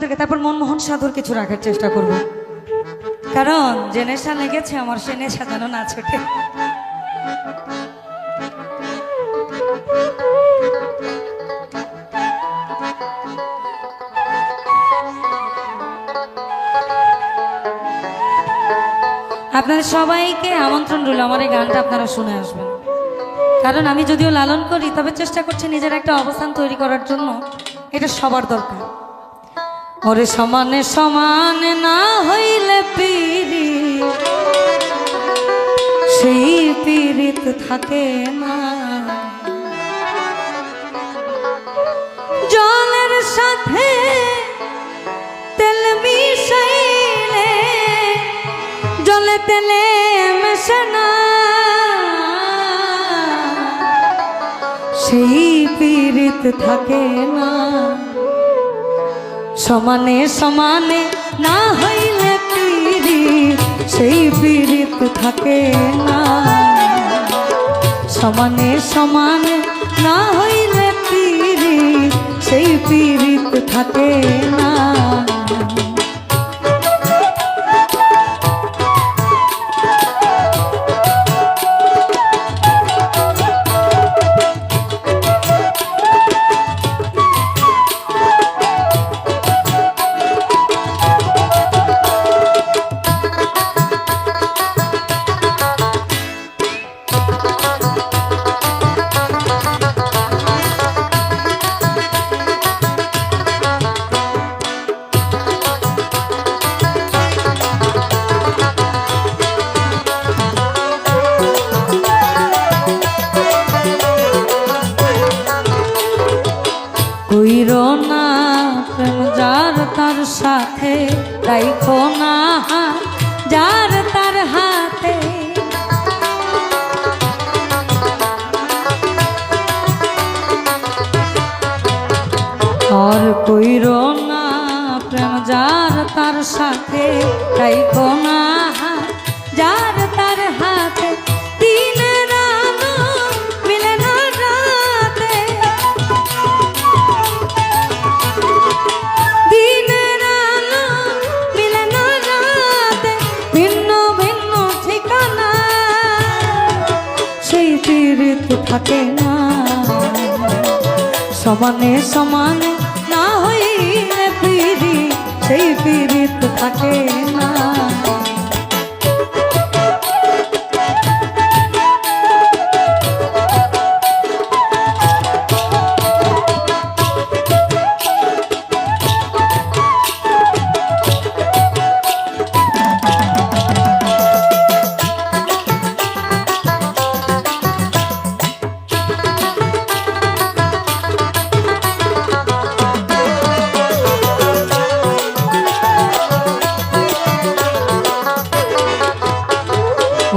থেকে তারপর মনমোহন সাধুর কিছু রাখার চেষ্টা করব, কারণ যে নেশা লেগেছে আমার সে নেশা যেন না ছোটে। আপনাদের সবাইকে আমন্ত্রণ রইল আমার এই গানটা আপনারা শুনে আসবেন, কারণ আমি যদিও লালন করি তবে চেষ্টা করছি নিজের একটা অবস্থান তৈরি করার জন্য, এটা সবার দরকার। ওরে সমানে সমানে না হইলে পিরি সেই পীড়িত থাকে না, জলের সাথে তেল মিশাইলে জলে তেলে মেশে না, সেই পীড়িত থাকে না। সমানে সমানে না হইলে পীড়িত সেই পীড়িত থাকে না, সমানে সমানে না হইলে পীড়িত সেই পীড়িত থাকে না। কইরো না প্রেম যার তার সাথে, রাইখো না যার তার হাতে, আর কইরো না প্রেম যার তার সাথে, রাইখো না যার তার হাতে, দিনের আলো মিলে না রাতে, দিনের আলো মিলে না রাতে, ভিন্ন ভিন্ন ঠিকানা সেই পীড়িত থাকে না। সমানে সমানে না হইলে পীড়িত সেই পীড়িত থাকে না।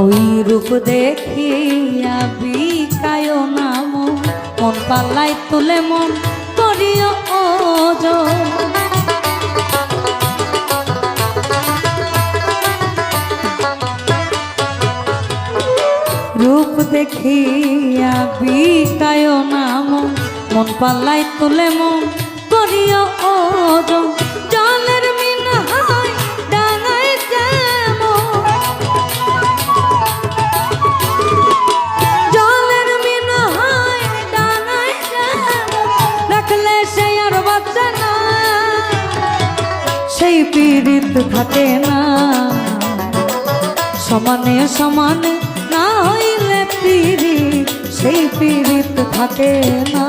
ওই রূপ দেখিয়া বিকায় না মন, মন পাল্লাই তুলে মন করিও ওজন, রূপ দেখিয়া বিকায় না মন, মন পাল্লাই তুলে মন করিও ওজন, জলের মিন হয় ডাঙায় যেমন, জলের মিন হয় ডাঙায় যেমন, রাখলে সে আর বাঁচে না সেই পীড়িত থাকে না। সমানে সমানে না হইলে পীড়িত সেই পীড়িত থাকে না।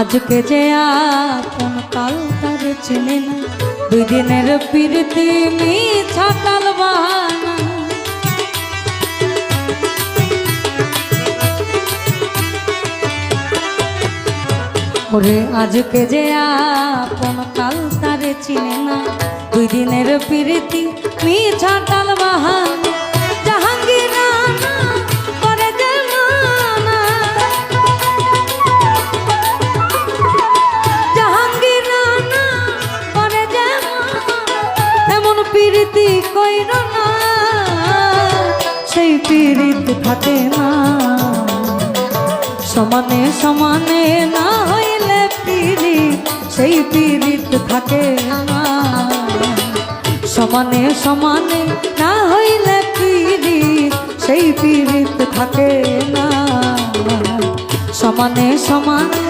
আজকে যে আপন কাল তার চেনে না, দুই দিনের প্রীতি মিছা কাল বাহানা, ওরে আজকে যে আপন কাল তারে চিনে না, 2 দিনের প্রীতি মিছা টাল বাহানা। জাহাঙ্গীর রানা করে যে মানা, জাহাঙ্গীর রানা করে যে মানা, এমন প্রীতি কইর না, সেই প্রীতি থাকে না। সমানে সমানে না হইলে পীড়িত, সেই পীড়িত থাকে না। সমানে সমানে না হইলে পীড়িত, সেই পীড়িত থাকে না। সমানে সমানে